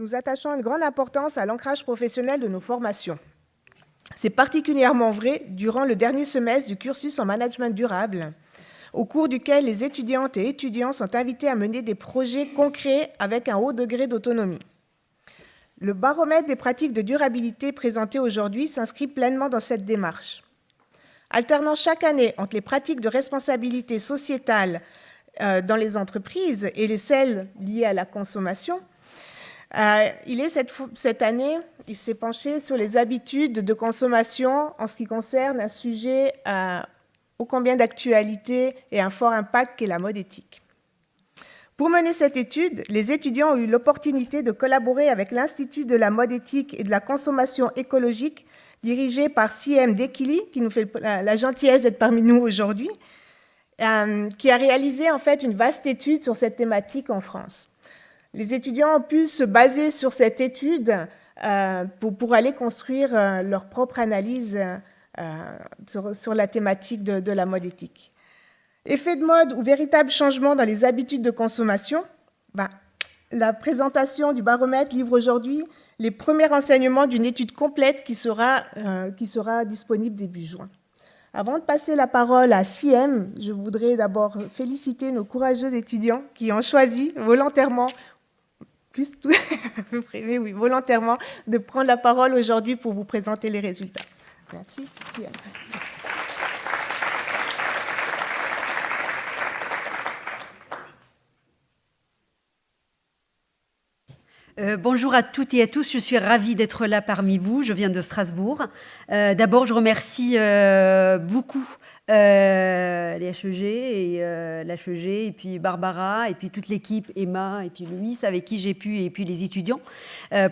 nous attachons une grande importance à l'ancrage professionnel de nos formations. C'est particulièrement vrai durant le dernier semestre du cursus en management durable, au cours duquel les étudiantes et étudiants sont invités à mener des projets concrets avec un haut degré d'autonomie. Le baromètre des pratiques de durabilité présenté aujourd'hui s'inscrit pleinement dans cette démarche. Alternant chaque année entre les pratiques de responsabilité sociétale dans les entreprises et celles liées à la consommation, cette année, il s'est penché sur les habitudes de consommation en ce qui concerne un sujet ô combien d'actualité et un fort impact qu'est la mode éthique. Pour mener cette étude, les étudiants ont eu l'opportunité de collaborer avec l'Institut de la mode éthique et de la consommation écologique, dirigé par Siem Dekili, qui nous fait la gentillesse d'être parmi nous aujourd'hui, qui a réalisé en fait une vaste étude sur cette thématique en France. Les étudiants ont pu se baser sur cette étude pour aller construire leur propre analyse sur la thématique de la mode éthique. Effet de mode ou véritable changement dans les habitudes de consommation, la présentation du baromètre livre aujourd'hui les premiers renseignements d'une étude complète qui sera disponible début juin. Avant de passer la parole à Siem, je voudrais d'abord féliciter nos courageux étudiants qui ont choisi volontairement, volontairement de prendre la parole aujourd'hui pour vous présenter les résultats. Merci, Siem. Bonjour à toutes et à tous, je suis ravie d'être là parmi vous, je viens de Strasbourg. D'abord, je remercie beaucoup les HEG et l'HEG, et puis Barbara, et puis toute l'équipe, Emma, et puis Louis, avec qui j'ai pu, et puis les étudiants,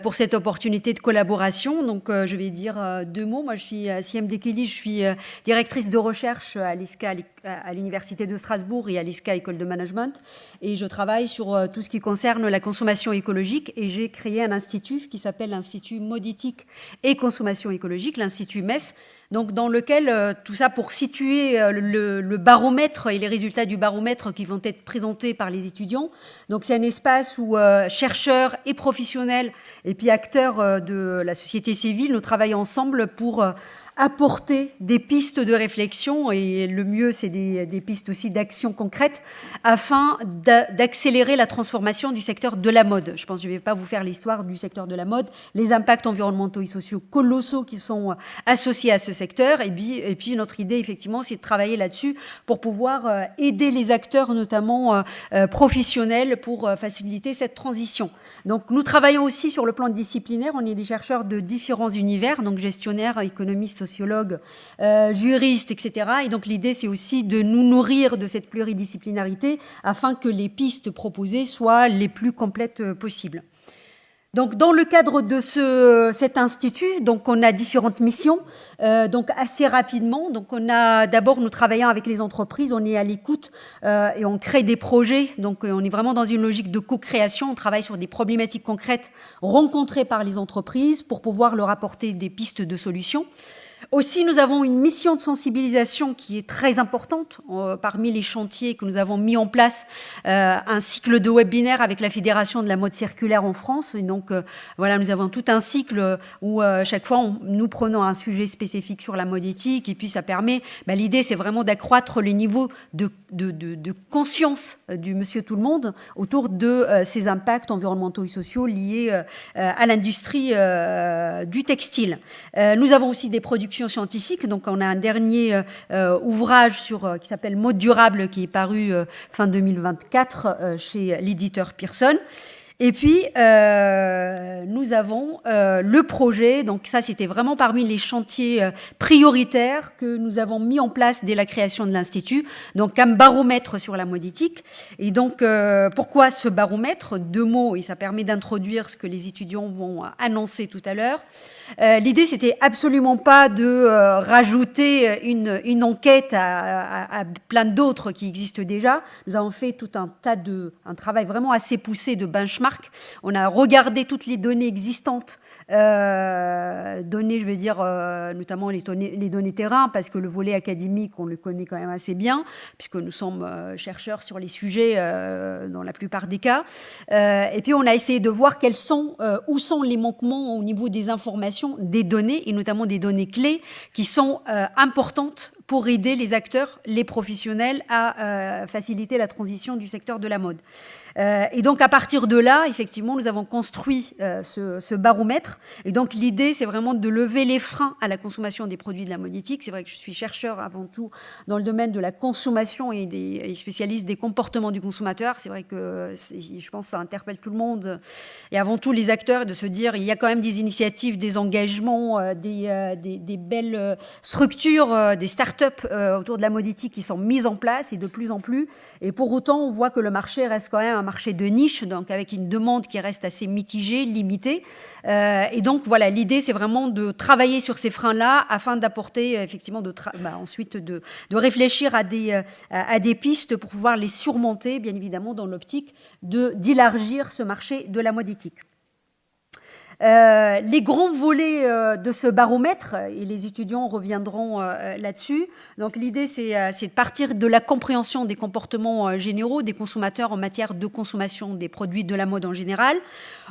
pour cette opportunité de collaboration. Donc, je vais dire deux mots. Moi, je suis Siem Dekili, je suis directrice de recherche à l'ISCA, à l'Université de Strasbourg et à l'ISCA École de Management, et je travaille sur tout ce qui concerne la consommation écologique, et j'ai créé un institut qui s'appelle l'Institut Mode Éthique et Consommation écologique, l'Institut MES, donc dans lequel tout ça pour situer le baromètre et les résultats du baromètre qui vont être présentés par les étudiants. Donc c'est un espace où chercheurs et professionnels et puis acteurs de la société civile, nous travaillons ensemble pour apporter des pistes de réflexion, et le mieux c'est des pistes aussi d'action concrète afin d'accélérer la transformation du secteur de la mode. Je pense que je ne vais pas vous faire l'histoire du secteur de la mode, les impacts environnementaux et sociaux colossaux qui sont associés à ce secteur, et puis notre idée effectivement c'est de travailler là-dessus pour pouvoir aider les acteurs notamment professionnels pour faciliter cette transition. Donc nous travaillons aussi sur le plan disciplinaire, on est des chercheurs de différents univers, donc gestionnaires, économistes, sociologues, juristes, etc. Et donc l'idée, c'est aussi de nous nourrir de cette pluridisciplinarité afin que les pistes proposées soient les plus complètes possibles. Donc, dans le cadre de cet institut, donc on a différentes missions. Donc assez rapidement, donc on a d'abord nous travaillons avec les entreprises, on est à l'écoute et on crée des projets. Donc on est vraiment dans une logique de co-création. On travaille sur des problématiques concrètes rencontrées par les entreprises pour pouvoir leur apporter des pistes de solutions. Aussi, nous avons une mission de sensibilisation qui est très importante. Parmi les chantiers que nous avons mis en place, un cycle de webinaires avec la Fédération de la mode circulaire en France. Et donc, voilà, nous avons tout un cycle où chaque fois, nous prenons un sujet spécifique sur la mode éthique. Et puis, ça permet, l'idée, c'est vraiment d'accroître le niveau de conscience du monsieur tout le monde autour de ces impacts environnementaux et sociaux liés à l'industrie du textile. Nous avons aussi des productions scientifiques, donc on a un dernier ouvrage qui s'appelle Mode durable qui est paru fin 2024 chez l'éditeur Pearson. Et puis, nous avons le projet, donc ça c'était vraiment parmi les chantiers prioritaires que nous avons mis en place dès la création de l'Institut, donc un baromètre sur la mode éthique. Et donc, pourquoi ce baromètre? Deux mots, et ça permet d'introduire ce que les étudiants vont annoncer tout à l'heure. L'idée, c'était absolument pas de rajouter une enquête à plein d'autres qui existent déjà. Nous avons fait tout un travail vraiment assez poussé de benchmark. On a regardé toutes les données existantes données, je veux dire, notamment les données terrain, parce que le volet académique, on le connaît quand même assez bien, puisque nous sommes chercheurs sur les sujets dans la plupart des cas. Et puis, on a essayé de voir où sont les manquements au niveau des informations, des données, et notamment des données clés qui sont importantes pour aider les acteurs, les professionnels à faciliter la transition du secteur de la mode. Et donc, à partir de là, effectivement, nous avons construit ce baromètre. Et donc, l'idée, c'est vraiment de lever les freins à la consommation des produits de la mode éthique. C'est vrai que je suis chercheur avant tout dans le domaine de la consommation et spécialiste des comportements du consommateur. C'est vrai que je pense que ça interpelle tout le monde et avant tout les acteurs de se dire il y a quand même des initiatives, des engagements, des belles structures, des start-up autour de la mode éthique qui sont mises en place et de plus en plus. Et pour autant, on voit que le marché reste quand même un marché de niche, donc avec une demande qui reste assez mitigée, limitée. Et donc, voilà, l'idée, c'est vraiment de travailler sur ces freins-là afin d'apporter, effectivement, ensuite de réfléchir à des pistes pour pouvoir les surmonter, bien évidemment, dans l'optique d'élargir ce marché de la mode éthique. Les grands volets de ce baromètre, et les étudiants reviendront là-dessus. Donc l'idée, c'est de partir de la compréhension des comportements généraux des consommateurs en matière de consommation des produits de la mode en général.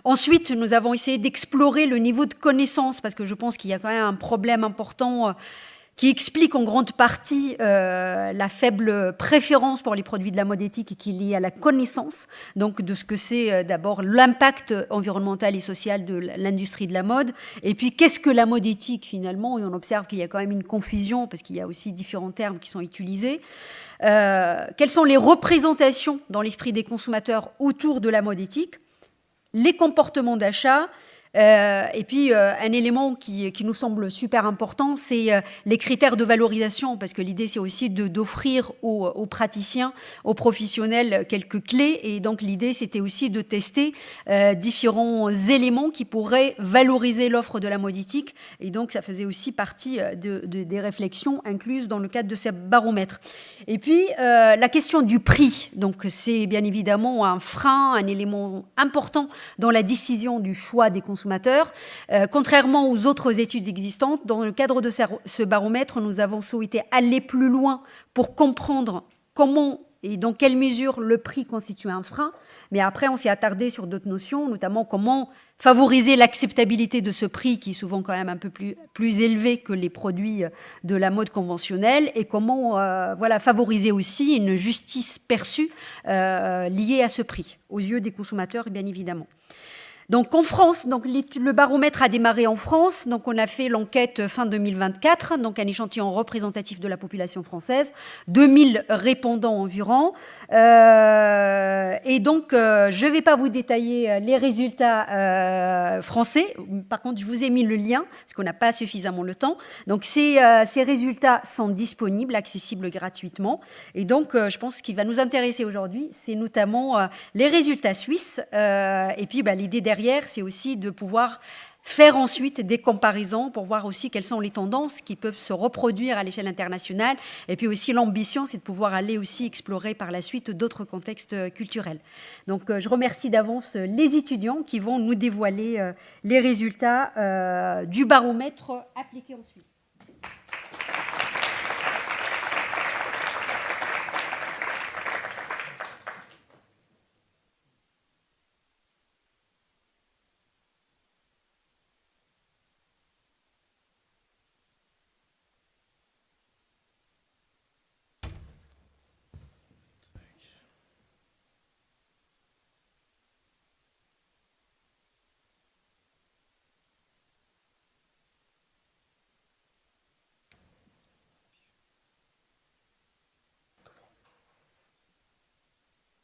Ensuite, nous avons essayé d'explorer le niveau de connaissance, parce que je pense qu'il y a quand même un problème important qui explique en grande partie la faible préférence pour les produits de la mode éthique et qui est liée à la connaissance, donc de ce que c'est d'abord l'impact environnemental et social de l'industrie de la mode, et puis qu'est-ce que la mode éthique finalement, et on observe qu'il y a quand même une confusion, parce qu'il y a aussi différents termes qui sont utilisés. Quelles sont les représentations dans l'esprit des consommateurs autour de la mode éthique, les comportements d'achat, et puis un élément qui nous semble super important, c'est les critères de valorisation, parce que l'idée c'est aussi d'offrir aux praticiens, aux professionnels quelques clés, et donc l'idée c'était aussi de tester différents éléments qui pourraient valoriser l'offre de la mode éthique, et donc ça faisait aussi partie des réflexions incluses dans le cadre de ces baromètres. Et puis la question du prix, donc c'est bien évidemment un frein, un élément important dans la décision du choix des consommateurs. Contrairement aux autres études existantes, dans le cadre de ce baromètre, nous avons souhaité aller plus loin pour comprendre comment et dans quelle mesure le prix constitue un frein. Mais après, on s'est attardé sur d'autres notions, notamment comment favoriser l'acceptabilité de ce prix qui est souvent quand même un peu plus élevé que les produits de la mode conventionnelle, et comment favoriser aussi une justice perçue liée à ce prix, aux yeux des consommateurs, bien évidemment. Donc en France, le baromètre a démarré en France. Donc on a fait l'enquête fin 2024, donc un échantillon représentatif de la population française, 2000 répondants environ. Et donc je ne vais pas vous détailler les résultats français. Par contre, je vous ai mis le lien parce qu'on n'a pas suffisamment le temps. Donc ces résultats sont disponibles, accessibles gratuitement. Et donc je pense ce qui va nous intéresser aujourd'hui, c'est notamment les résultats suisses. Et puis l'idée derrière, c'est aussi de pouvoir faire ensuite des comparaisons pour voir aussi quelles sont les tendances qui peuvent se reproduire à l'échelle internationale. Et puis aussi l'ambition, c'est de pouvoir aller aussi explorer par la suite d'autres contextes culturels. Donc je remercie d'avance les étudiants qui vont nous dévoiler les résultats du baromètre appliqué en Suisse.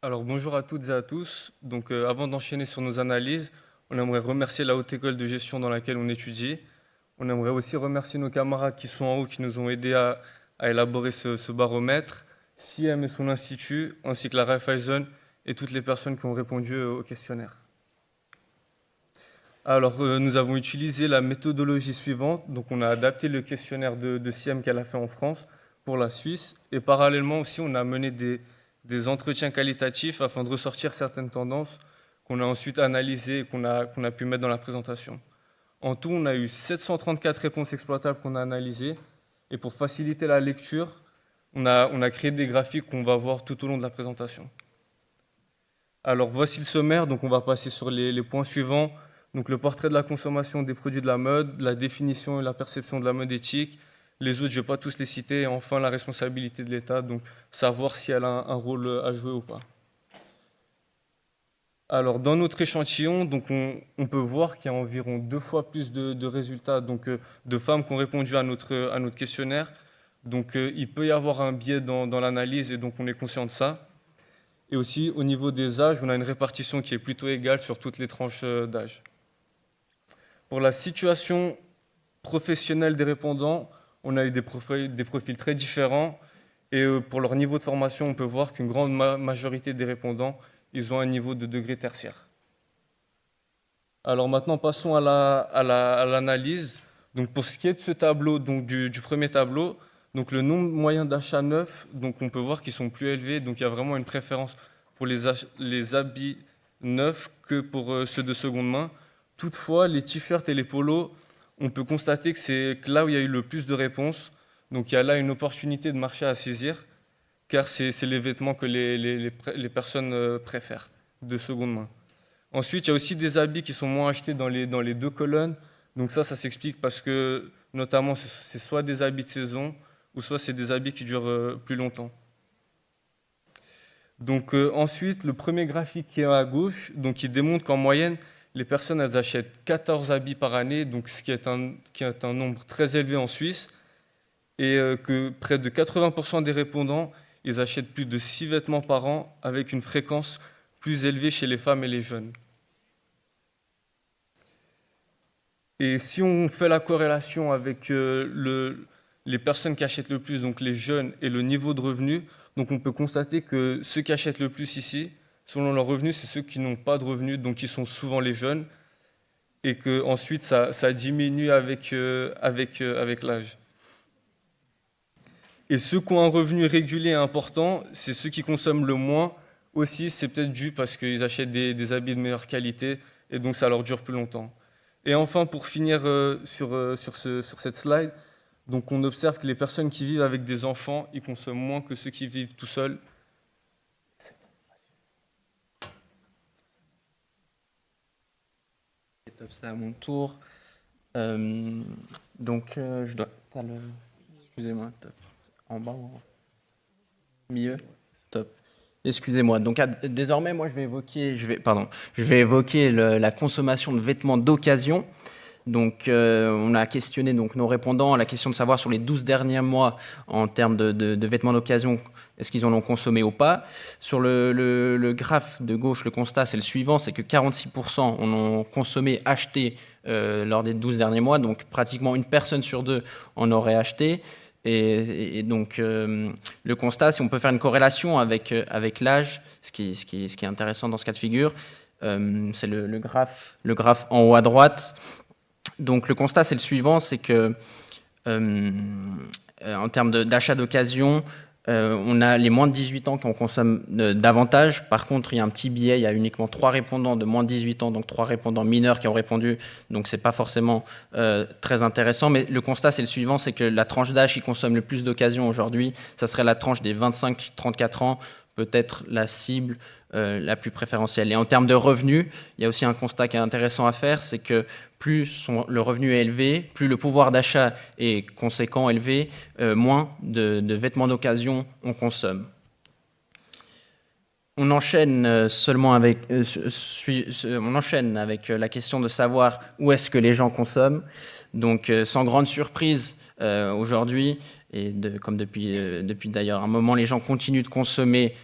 Alors bonjour à toutes et à tous. Donc avant d'enchaîner sur nos analyses, on aimerait remercier la Haute École de Gestion dans laquelle on étudie. On aimerait aussi remercier nos camarades qui sont en haut, qui nous ont aidés à élaborer ce baromètre, CIEM et son institut, ainsi que la Raiffeisen et toutes les personnes qui ont répondu au questionnaire. Alors nous avons utilisé la méthodologie suivante. Donc on a adapté le questionnaire de CIEM qu'elle a fait en France pour la Suisse, et parallèlement aussi on a mené des entretiens qualitatifs afin de ressortir certaines tendances qu'on a ensuite analysées et qu'on a pu mettre dans la présentation. En tout, on a eu 734 réponses exploitables qu'on a analysées. Et pour faciliter la lecture, on a créé des graphiques qu'on va voir tout au long de la présentation. Alors voici le sommaire, donc on va passer sur les points suivants. Donc le portrait de la consommation des produits de la mode, la définition et la perception de la mode éthique. Les autres, je ne vais pas tous les citer. Et enfin, la responsabilité de l'État, donc savoir si elle a un rôle à jouer ou pas. Alors dans notre échantillon, donc on peut voir qu'il y a environ 2 fois plus de résultats, donc de femmes qui ont répondu à notre questionnaire. Donc il peut y avoir un biais dans l'analyse et donc on est conscient de ça. Et aussi au niveau des âges, on a une répartition qui est plutôt égale sur toutes les tranches d'âge. Pour la situation professionnelle des répondants, on a eu des profils très différents. Et pour leur niveau de formation, on peut voir qu'une grande majorité des répondants, ils ont un niveau de degré tertiaire. Alors maintenant, passons à l'analyse. Donc pour ce qui est de ce tableau, donc du premier tableau, donc le nombre moyen d'achats neufs, donc on peut voir qu'ils sont plus élevés. Donc il y a vraiment une préférence pour les habits neufs que pour ceux de seconde main. Toutefois, les t-shirts et les polos, on peut constater que c'est là où il y a eu le plus de réponses. Donc il y a là une opportunité de marché à saisir, car c'est les vêtements que les personnes préfèrent, de seconde main. Ensuite, il y a aussi des habits qui sont moins achetés dans les 2 colonnes. Donc ça s'explique parce que, notamment, c'est soit des habits de saison, ou soit c'est des habits qui durent plus longtemps. Donc ensuite, le premier graphique qui est à gauche, donc, il démontre qu'en moyenne, les personnes elles achètent 14 habits par année, donc, ce qui est un nombre très élevé en Suisse, et que près de 80% des répondants, ils achètent plus de 6 vêtements par an, avec une fréquence plus élevée chez les femmes et les jeunes. Et si on fait la corrélation avec les personnes qui achètent le plus, donc les jeunes, et le niveau de revenu, donc on peut constater que ceux qui achètent le plus ici, selon leurs revenus, c'est ceux qui n'ont pas de revenus, donc qui sont souvent les jeunes, et qu'ensuite ça diminue avec l'âge. Et ceux qui ont un revenu régulier important, c'est ceux qui consomment le moins. Aussi, c'est peut-être dû parce qu'ils achètent des habits de meilleure qualité, et donc ça leur dure plus longtemps. Et enfin, pour finir sur cette slide, donc on observe que les personnes qui vivent avec des enfants, ils consomment moins que ceux qui vivent tout seuls. C'est top, c'est à mon tour. Je dois. Excusez-moi, top. En bas ou en milieu? Top. Excusez-moi. Donc désormais, moi, je vais évoquer la consommation de vêtements d'occasion. Donc, on a questionné donc, nos répondants à la question de savoir sur les 12 derniers mois en termes de vêtements d'occasion, est-ce qu'ils en ont consommé ou pas. Sur le graphe de gauche, le constat, c'est le suivant, c'est que 46% en ont consommé, acheté lors des 12 derniers mois. Donc, pratiquement une personne sur 2 en aurait acheté. Et donc, le constat, si on peut faire une corrélation avec l'âge, ce qui est intéressant dans ce cas de figure, c'est le graphe en haut à droite. Donc, le constat, c'est le suivant, c'est que en termes d'achat d'occasion, on a les moins de 18 ans qui en consomment davantage. Par contre, il y a un petit biais, il y a uniquement 3 répondants de moins de 18 ans, donc 3 répondants mineurs qui ont répondu, donc ce n'est pas forcément très intéressant. Mais le constat, c'est le suivant, c'est que la tranche d'âge qui consomme le plus d'occasion aujourd'hui, ça serait la tranche des 25-34 ans, peut-être la cible la plus préférentielle. Et en termes de revenus, il y a aussi un constat qui est intéressant à faire, c'est que plus le revenu est élevé, plus le pouvoir d'achat est conséquent, élevé, moins de vêtements d'occasion on consomme. On enchaîne avec la question de savoir où est-ce que les gens consomment. Donc, sans grande surprise, aujourd'hui, et comme depuis d'ailleurs un moment, les gens continuent de consommer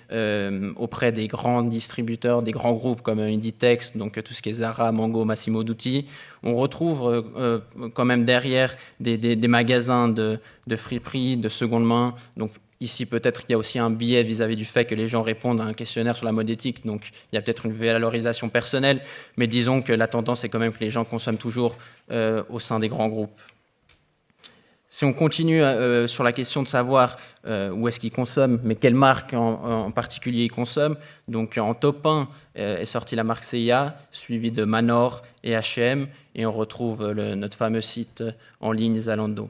auprès des grands distributeurs, des grands groupes comme Inditex, donc tout ce qui est Zara, Mango, Massimo Dutti. On retrouve quand même derrière des magasins de friperie, de seconde main. Donc ici, peut-être qu'il y a aussi un biais vis-à-vis du fait que les gens répondent à un questionnaire sur la mode éthique. Donc il y a peut-être une valorisation personnelle, mais disons que la tendance est quand même que les gens consomment toujours au sein des grands groupes. Si on continue sur la question de savoir où est-ce qu'ils consomment, mais quelle marque en particulier ils consomment, donc en top 1 est sortie la marque CIA, suivie de Manor et H&M, et on retrouve notre fameux site en ligne Zalando.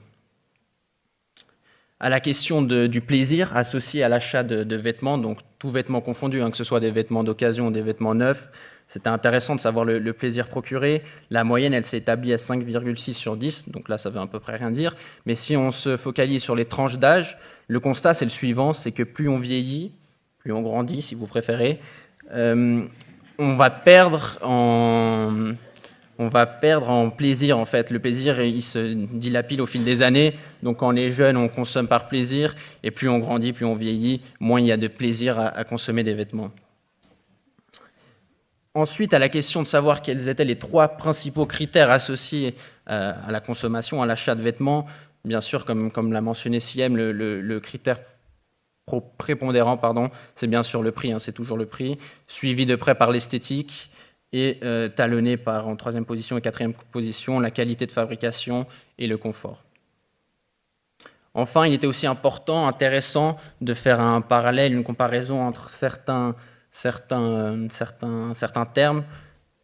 À la question du plaisir associé à l'achat de vêtements, donc tout vêtement confondu, que ce soit des vêtements d'occasion ou des vêtements neufs, c'était intéressant de savoir le plaisir procuré. La moyenne, elle s'est établie à 5,6 sur 10, donc là, ça veut à peu près rien dire. Mais si on se focalise sur les tranches d'âge, le constat, c'est le suivant, c'est que plus on vieillit, plus on grandit, si vous préférez, on va perdre en plaisir, en fait. Le plaisir, il se dilapide au fil des années. Donc, quand on est jeune, on consomme par plaisir. Et plus on grandit, plus on vieillit, moins il y a de plaisir à consommer des vêtements. Ensuite, à la question de savoir quels étaient les 3 principaux critères associés à la consommation, à l'achat de vêtements, bien sûr, comme l'a mentionné Siem, le critère prépondérant, c'est bien sûr le prix, c'est toujours le prix, suivi de près par l'esthétique, et talonné par, en 3e position et 4e position, la qualité de fabrication et le confort. Enfin, il était aussi intéressant de faire un parallèle, une comparaison entre certains termes.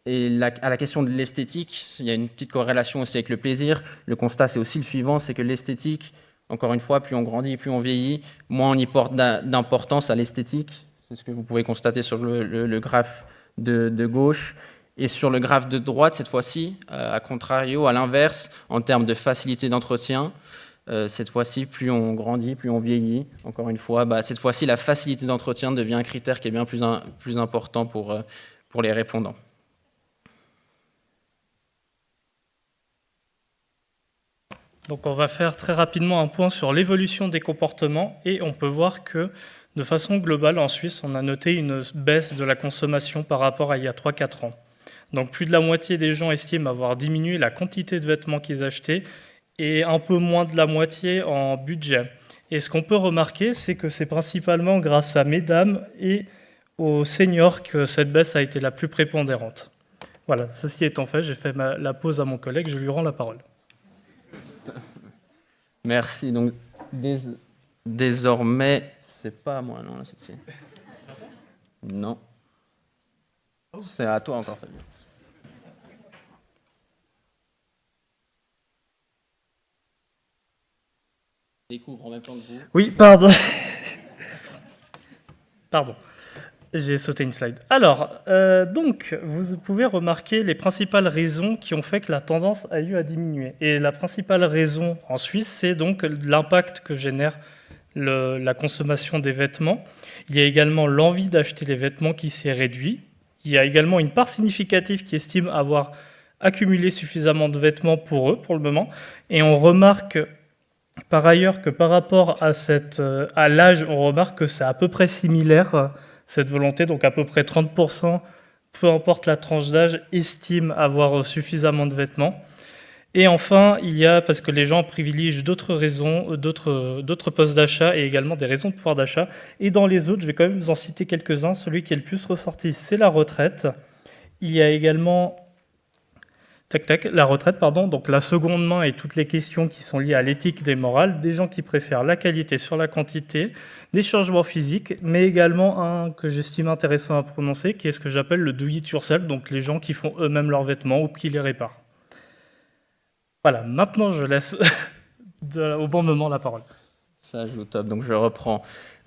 Et à la question de l'esthétique, il y a une petite corrélation aussi avec le plaisir. Le constat, c'est aussi le suivant, c'est que l'esthétique, encore une fois, plus on grandit, plus on vieillit, moins on y porte d'importance à l'esthétique. C'est ce que vous pouvez constater sur le graphe de gauche. Et sur le graphe de droite, cette fois-ci, à contrario, à l'inverse, en termes de facilité d'entretien, cette fois-ci, plus on grandit, plus on vieillit. Encore une fois, cette fois-ci, la facilité d'entretien devient un critère qui est bien plus important pour les répondants. Donc on va faire très rapidement un point sur l'évolution des comportements et on peut voir que de façon globale, en Suisse, on a noté une baisse de la consommation par rapport à il y a 3-4 ans. Donc plus de la moitié des gens estiment avoir diminué la quantité de vêtements qu'ils achetaient et un peu moins de la moitié en budget. Et ce qu'on peut remarquer, c'est que c'est principalement grâce à mesdames et aux seniors que cette baisse a été la plus prépondérante. Voilà, ceci étant fait, j'ai fait la pause à mon collègue, je lui rends la parole. Merci. Donc, désormais, c'est pas à moi, non, là, c'est... Non. C'est à toi encore, Fabien. Découvre en même temps que vous. Oui, pardon. Pardon. J'ai sauté une slide. Alors, donc, vous pouvez remarquer les principales raisons qui ont fait que la tendance a eu à diminuer. Et la principale raison en Suisse, c'est donc l'impact que génère la consommation des vêtements. Il y a également l'envie d'acheter les vêtements qui s'est réduit. Il y a également une part significative qui estime avoir accumulé suffisamment de vêtements pour eux, pour le moment. Et on remarque par ailleurs que par rapport à l'âge, on remarque que c'est à peu près similaire, cette volonté, donc à peu près 30%, peu importe la tranche d'âge, estiment avoir suffisamment de vêtements. Et enfin, il y a, parce que les gens privilégient d'autres raisons, d'autres postes d'achat et également des raisons de pouvoir d'achat. Et dans les autres, je vais quand même vous en citer quelques-uns. Celui qui est le plus ressorti, c'est la retraite. Il y a également... la retraite, donc la seconde main et toutes les questions qui sont liées à l'éthique et les morales, des gens qui préfèrent la qualité sur la quantité, des changements physiques, mais également un que j'estime intéressant à prononcer, qui est ce que j'appelle le do it yourself, donc les gens qui font eux-mêmes leurs vêtements ou qui les réparent. Voilà, maintenant je laisse au bon moment la parole. Ça joue top, donc je reprends.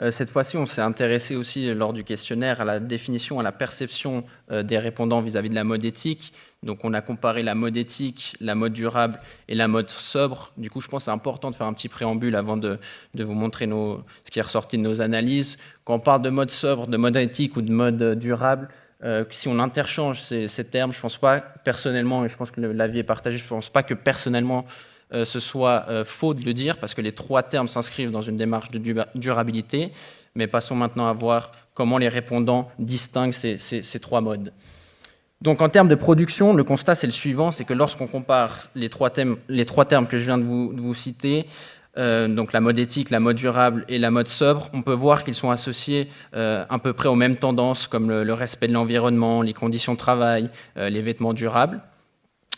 Cette fois-ci, on s'est intéressé aussi lors du questionnaire à la définition, à la perception des répondants vis-à-vis de la mode éthique. Donc on a comparé la mode éthique, la mode durable et la mode sobre. Du coup, je pense que c'est important de faire un petit préambule avant de vous montrer ce qui est ressorti de nos analyses. Quand on parle de mode sobre, de mode éthique ou de mode durable, si on interchange ces termes, je ne pense pas personnellement, et je pense que l'avis est partagé, je ne pense pas que personnellement ce soit faux de le dire, parce que les 3 termes s'inscrivent dans une démarche de durabilité, mais passons maintenant à voir comment les répondants distinguent ces 3 modes. Donc en termes de production, le constat c'est le suivant, c'est que lorsqu'on compare les trois termes que je viens de vous citer, donc la mode éthique, la mode durable et la mode sobre, on peut voir qu'ils sont associés à peu près aux mêmes tendances comme le respect de l'environnement, les conditions de travail, les vêtements durables.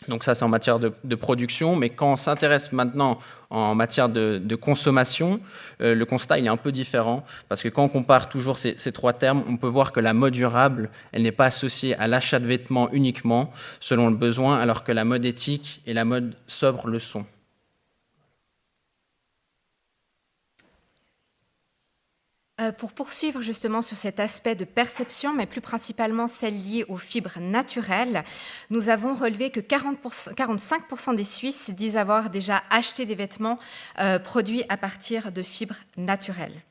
Donc ça, c'est en matière de production, mais quand on s'intéresse maintenant en matière de consommation, le constat il est un peu différent, parce que quand on compare toujours ces trois termes, on peut voir que la mode durable, elle n'est pas associée à l'achat de vêtements uniquement, selon le besoin, alors que la mode éthique et la mode sobre le sont. Pour poursuivre justement sur cet aspect de perception, mais plus principalement celle liée aux fibres naturelles, nous avons relevé que 45% des Suisses disent avoir déjà acheté des vêtements produits à partir de fibres naturelles.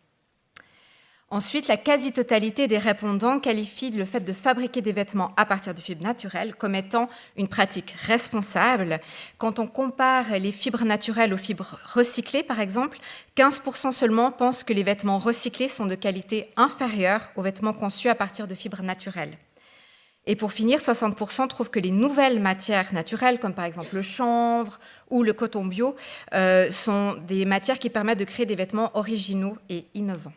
Ensuite, la quasi-totalité des répondants qualifie le fait de fabriquer des vêtements à partir de fibres naturelles comme étant une pratique responsable. Quand on compare les fibres naturelles aux fibres recyclées, par exemple, 15% seulement pensent que les vêtements recyclés sont de qualité inférieure aux vêtements conçus à partir de fibres naturelles. Et pour finir, 60% trouvent que les nouvelles matières naturelles, comme par exemple le chanvre ou le coton bio, sont des matières qui permettent de créer des vêtements originaux et innovants.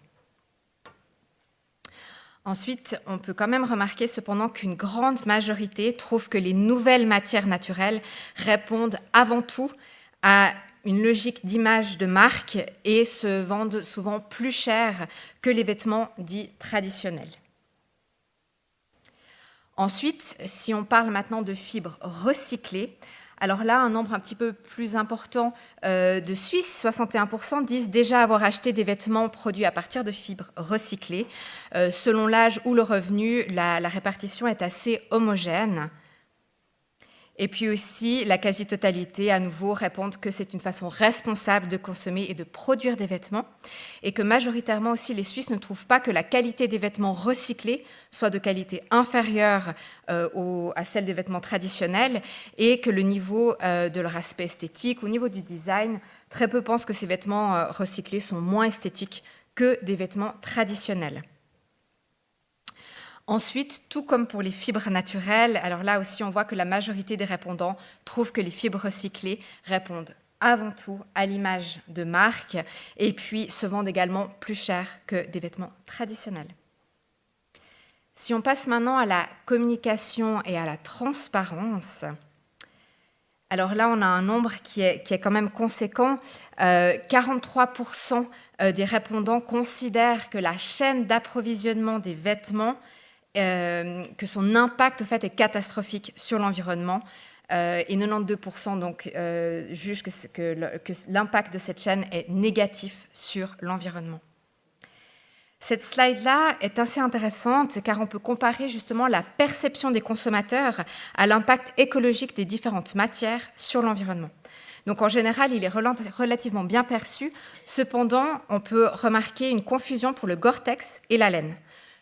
Ensuite, on peut quand même remarquer cependant qu'une grande majorité trouve que les nouvelles matières naturelles répondent avant tout à une logique d'image de marque et se vendent souvent plus cher que les vêtements dits traditionnels. Ensuite, si on parle maintenant de fibres recyclées, alors là, un nombre un petit peu plus important de Suisses, 61%, disent déjà avoir acheté des vêtements produits à partir de fibres recyclées. Selon l'âge ou le revenu, la répartition est assez homogène. Et puis aussi, la quasi-totalité, à nouveau, répondent que c'est une façon responsable de consommer et de produire des vêtements, et que majoritairement aussi, les Suisses ne trouvent pas que la qualité des vêtements recyclés soit de qualité inférieure à celle des vêtements traditionnels, et que le niveau de leur aspect esthétique, au niveau du design, très peu pensent que ces vêtements recyclés sont moins esthétiques que des vêtements traditionnels. Ensuite, tout comme pour les fibres naturelles, alors là aussi on voit que la majorité des répondants trouvent que les fibres recyclées répondent avant tout à l'image de marque et puis se vendent également plus cher que des vêtements traditionnels. Si on passe maintenant à la communication et à la transparence, alors là on a un nombre qui est quand même conséquent. 43% des répondants considèrent que la chaîne d'approvisionnement des vêtements que son impact en fait, est catastrophique sur l'environnement et 92% donc, jugent que l'impact de cette chaîne est négatif sur l'environnement. Cette slide-là est assez intéressante car on peut comparer justement la perception des consommateurs à l'impact écologique des différentes matières sur l'environnement. Donc en général, il est relativement bien perçu. Cependant, on peut remarquer une confusion pour le Gore-Tex et la laine.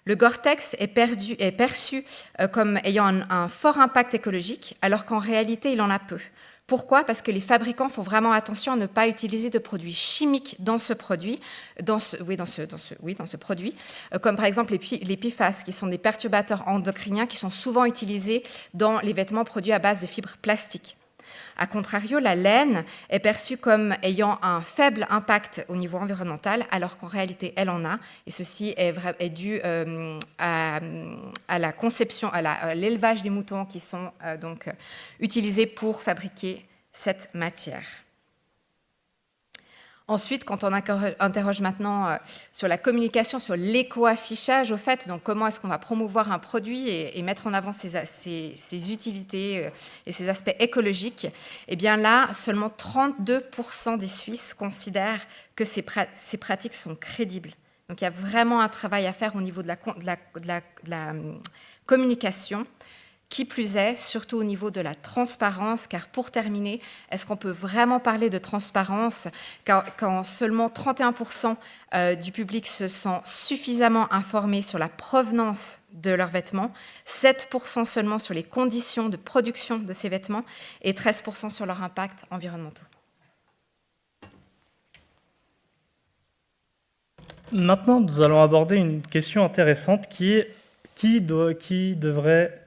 Le Gore-Tex est perçu comme ayant un fort impact écologique, alors qu'en réalité, il en a peu. Pourquoi ? Parce que les fabricants font vraiment attention à ne pas utiliser de produits chimiques dans ce produit, comme par exemple les PFAS, qui sont des perturbateurs endocriniens qui sont souvent utilisés dans les vêtements produits à base de fibres plastiques. A contrario, la laine est perçue comme ayant un faible impact au niveau environnemental, alors qu'en réalité, elle en a. Et ceci est dû à la conception, à l'élevage des moutons qui sont donc utilisés pour fabriquer cette matière. Ensuite, quand on interroge maintenant sur la communication, sur l'éco-affichage, au fait, donc comment est-ce qu'on va promouvoir un produit et mettre en avant ses utilités et ses aspects écologiques, eh bien là, seulement 32% des Suisses considèrent que ces pratiques sont crédibles. Donc il y a vraiment un travail à faire au niveau de la communication. Qui plus est, surtout au niveau de la transparence, car pour terminer, est-ce qu'on peut vraiment parler de transparence quand seulement 31% du public se sent suffisamment informé sur la provenance de leurs vêtements, 7% seulement sur les conditions de production de ces vêtements et 13% sur leur impact environnemental. Maintenant, nous allons aborder une question intéressante qui est qui devrait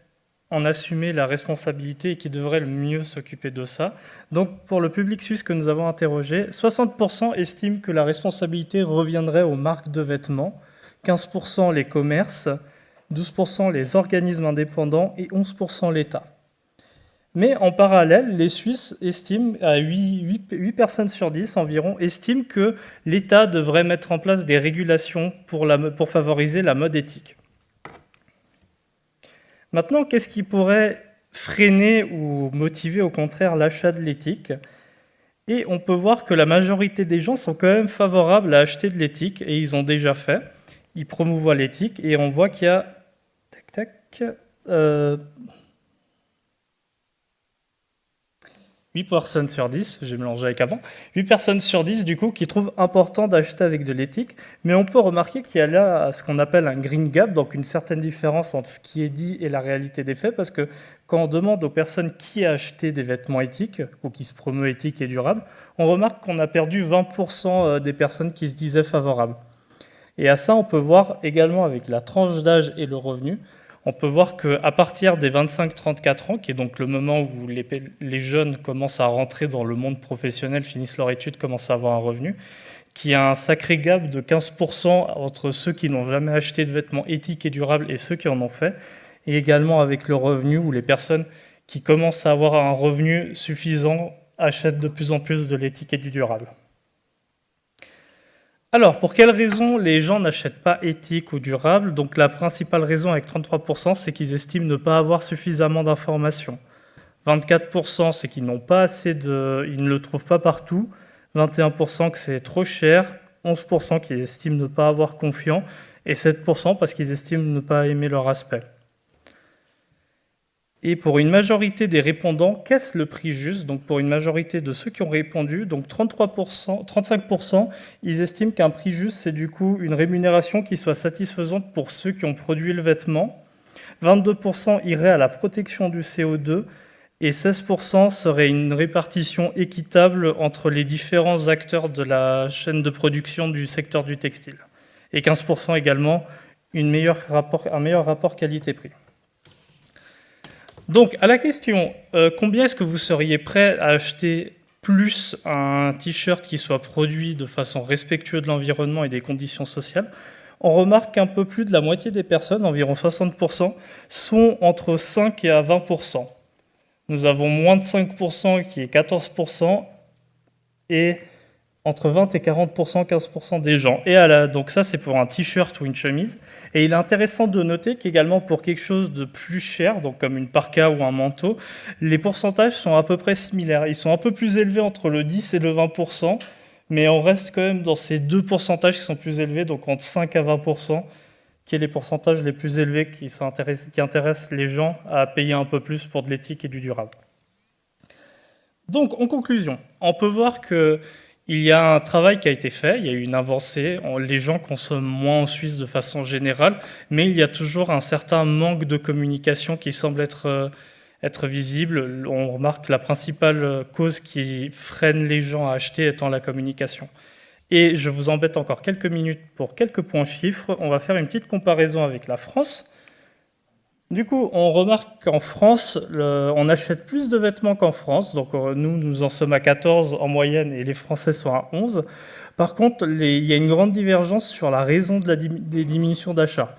en assumer la responsabilité et qui devrait le mieux s'occuper de ça. Donc, pour le public suisse que nous avons interrogé, 60% estiment que la responsabilité reviendrait aux marques de vêtements, 15% les commerces, 12% les organismes indépendants et 11% l'État. Mais en parallèle, les Suisses estiment, à 8 personnes sur 10 environ, estiment que l'État devrait mettre en place des régulations pour favoriser la mode éthique. Maintenant, qu'est-ce qui pourrait freiner ou motiver au contraire l'achat de l'éthique ? Et on peut voir que la majorité des gens sont quand même favorables à acheter de l'éthique, et ils ont déjà fait. Ils promouvoient l'éthique, et on voit qu'il y a 8 personnes sur 10, j'ai mélangé avec avant, 8 personnes sur 10 du coup qui trouvent important d'acheter avec de l'éthique, mais on peut remarquer qu'il y a là ce qu'on appelle un green gap, donc une certaine différence entre ce qui est dit et la réalité des faits, parce que quand on demande aux personnes qui a acheté des vêtements éthiques, ou qui se promeut éthique et durable, on remarque qu'on a perdu 20% des personnes qui se disaient favorables. Et à ça, on peut voir également avec la tranche d'âge et le revenu, on peut voir qu'à partir des 25-34 ans, qui est donc le moment où les jeunes commencent à rentrer dans le monde professionnel, finissent leur étude, commencent à avoir un revenu, qu'il y a un sacré gap de 15% entre ceux qui n'ont jamais acheté de vêtements éthiques et durables et ceux qui en ont fait, et également avec le revenu, où les personnes qui commencent à avoir un revenu suffisant achètent de plus en plus de l'éthique et du durable. Alors, pour quelles raisons les gens n'achètent pas éthique ou durable ? Donc la principale raison avec 33%, c'est qu'ils estiment ne pas avoir suffisamment d'informations. 24%, c'est qu'ils n'ont pas assez ils ne le trouvent pas partout. 21% que c'est trop cher. 11% qu'ils estiment ne pas avoir confiance. Et 7% parce qu'ils estiment ne pas aimer leur aspect. Et pour une majorité des répondants, qu'est-ce le prix juste ? Donc pour une majorité de ceux qui ont répondu, donc 35%, ils estiment qu'un prix juste, c'est du coup une rémunération qui soit satisfaisante pour ceux qui ont produit le vêtement. 22% iraient à la protection du CO2 et 16% serait une répartition équitable entre les différents acteurs de la chaîne de production du secteur du textile. Et 15% également un meilleur rapport qualité-prix. Donc, à la question, combien est-ce que vous seriez prêt à acheter plus un t-shirt qui soit produit de façon respectueuse de l'environnement et des conditions sociales ? On remarque qu'un peu plus de la moitié des personnes, environ 60%, sont entre 5 et à 20%. Nous avons moins de 5% qui est 14% et entre 20 et 40%, 15% des gens. Et donc ça, c'est pour un t-shirt ou une chemise. Et il est intéressant de noter qu'également pour quelque chose de plus cher, donc comme une parka ou un manteau, les pourcentages sont à peu près similaires. Ils sont un peu plus élevés entre le 10 et le 20%, mais on reste quand même dans ces deux pourcentages qui sont plus élevés, donc entre 5 à 20%, qui est les pourcentages les plus élevés qui intéressent les gens à payer un peu plus pour de l'éthique et du durable. Donc, en conclusion, on peut voir que il y a un travail qui a été fait, il y a eu une avancée, les gens consomment moins en Suisse de façon générale, mais il y a toujours un certain manque de communication qui semble être visible. On remarque que la principale cause qui freine les gens à acheter étant la communication. Et je vous embête encore quelques minutes pour quelques points chiffres. On va faire une petite comparaison avec la France. Du coup, on remarque qu'en France, on achète plus de vêtements qu'en France. Donc nous en sommes à 14 en moyenne et les Français sont à 11. Par contre, il y a une grande divergence sur la raison des diminutions d'achat.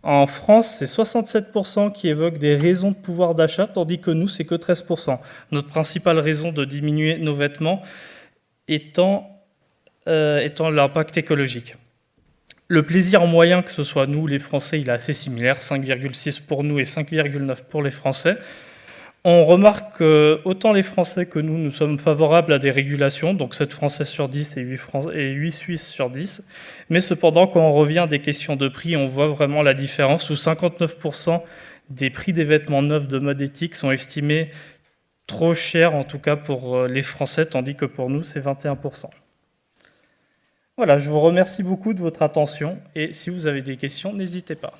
En France, c'est 67% qui évoquent des raisons de pouvoir d'achat, tandis que nous, c'est que 13%. Notre principale raison de diminuer nos vêtements étant l'impact écologique. Le plaisir en moyen, que ce soit nous, les Français, il est assez similaire, 5,6 pour nous et 5,9 pour les Français. On remarque que autant les Français que nous sommes favorables à des régulations, donc 7 Français sur 10 et 8 Suisses sur 10. Mais cependant, quand on revient à des questions de prix, on voit vraiment la différence, où 59% des prix des vêtements neufs de mode éthique sont estimés trop chers, en tout cas pour les Français, tandis que pour nous, c'est 21%. Voilà, je vous remercie beaucoup de votre attention et si vous avez des questions, n'hésitez pas.